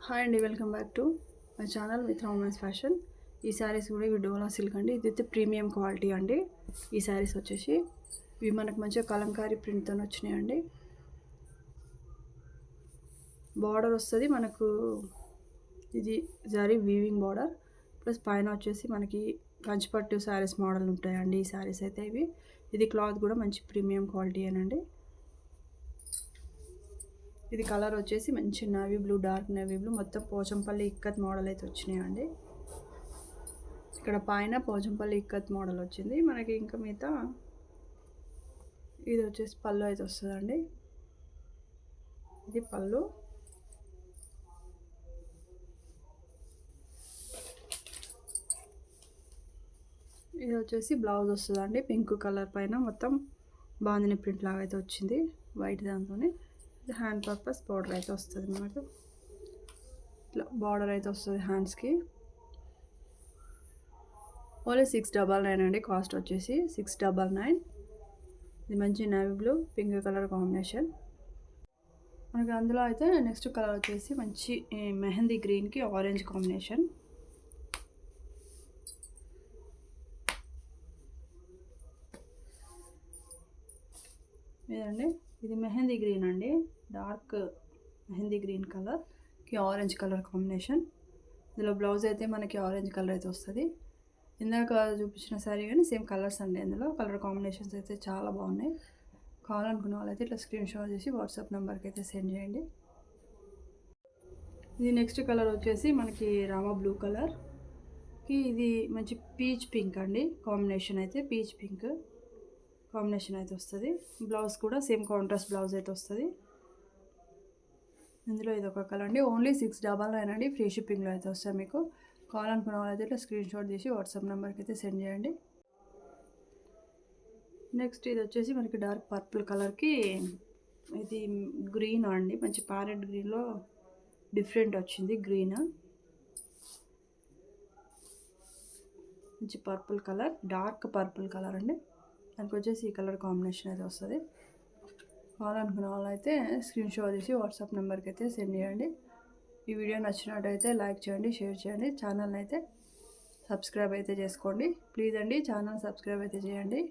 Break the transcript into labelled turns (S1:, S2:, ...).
S1: Hi అండి, welcome back to my channel మిత్ర women's fashion. ఈ శారీస్ కూడా ఇవి డోలా సిల్క్ అండి. ఇదైతే ప్రీమియం క్వాలిటీ అండి. ఈ శారీస్ వచ్చేసి ఇవి మనకు మంచిగా కలంకారీ ప్రింట్తో వచ్చినాయండి. బార్డర్ వస్తుంది మనకు, ఇది జరీ వీవింగ్ బార్డర్ ప్లస్ పైన వచ్చేసి మనకి కంచిపట్టు శారీస్ మోడల్ ఉంటాయండి. ఈ శారీస్ అయితే ఇది క్లాత్ కూడా మంచి ప్రీమియం క్వాలిటీ అనండి. ఇది కలర్ వచ్చేసి మంచి navy blue, dark navy blue, మొత్తం పోచంపల్లి ఇక్కత్ మోడల్ అయితే వచ్చినాయండి. ఇక్కడ పైన పోచంపల్లి ఇక్కత్ మోడల్ వచ్చింది మనకి. ఇంకా మిగతా ఇది వచ్చేసి పళ్ళు అయితే వస్తుందండి. ఇది పళ్ళు. ఇది వచ్చేసి బ్లౌజ్ వస్తుందండి. పింక్ కలర్ పైన మొత్తం బాందిని ప్రింట్ లాగా అయితే వచ్చింది వైట్ దాంతోనే. ఇది హ్యాండ్ పర్పస్ బార్డర్ అయితే వస్తుంది మనకు. ఇట్లా బార్డర్ అయితే వస్తుంది హ్యాండ్స్కి. ఓన్లీ 699 అండి. కాస్ట్ వచ్చేసి 699. ఇది మంచి navy blue pink colour combination మనకి. అందులో అయితే నెక్స్ట్ కలర్ వచ్చేసి మంచి మెహందీ గ్రీన్కి ఆరెంజ్ కాంబినేషన్. ఇదండి, ఇది మెహందీ గ్రీన్ అండి. డార్క్ మెహందీ గ్రీన్ కలర్కి ఆరెంజ్ కలర్ కాంబినేషన్. ఇందులో బ్లౌజ్ అయితే మనకి ఆరెంజ్ కలర్ అయితే వస్తుంది. ఇందాక చూపించిన శారీ కానీ సేమ్ కలర్స్ అండి. అందులో కలర్ కాంబినేషన్స్ అయితే చాలా బాగున్నాయి. కావాలనుకున్న వాళ్ళైతే ఇట్లా స్క్రీన్ షాట్ చేసి వాట్సాప్ నెంబర్కి అయితే సెండ్ చేయండి. ఇది నెక్స్ట్ కలర్ వచ్చేసి మనకి రామా బ్లూ కలర్కి ఇది మంచి పీచ్ పింక్ అండి కాంబినేషన్. అయితే పీచ్ పింక్ కాంబినేషన్ అయితే వస్తుంది. బ్లౌజ్ కూడా సేమ్ కాంట్రాస్ట్ బ్లౌజ్ అయితే వస్తుంది. ఇందులో ఇది ఒక కలర్ అండి. ఓన్లీ 699 అండి. ఫ్రీ షిప్పింగ్లో అయితే వస్తాయి మీకు. కావాలనుకున్న వాళ్ళైతే ఇట్లా స్క్రీన్ షాట్ చేసి వాట్సాప్ నెంబర్కి అయితే సెండ్ చేయండి. నెక్స్ట్ ఇది వచ్చేసి మనకి డార్క్ పర్పుల్ కలర్కి ఇది గ్రీన్ అండి. మంచి ప్యారెట్ గ్రీన్లో డిఫరెంట్ వచ్చింది గ్రీన్. మంచి purple colour, dark purple colour అండి. దానికి వచ్చేసి ఈ కలర్ కాంబినేషన్ అయితే వస్తుంది. కావాలనుకున్న వాళ్ళు అయితే స్క్రీన్ షాట్ చేసి వాట్సాప్ నెంబర్కి అయితే సెండ్ చేయండి. ఈ వీడియో నచ్చినట్టయితే లైక్ చేయండి, షేర్ చేయండి. ఛానల్ని అయితే సబ్స్క్రైబ్ అయితే చేసుకోండి ప్లీజ్ అండి. ఛానల్ సబ్స్క్రైబ్ అయితే చేయండి.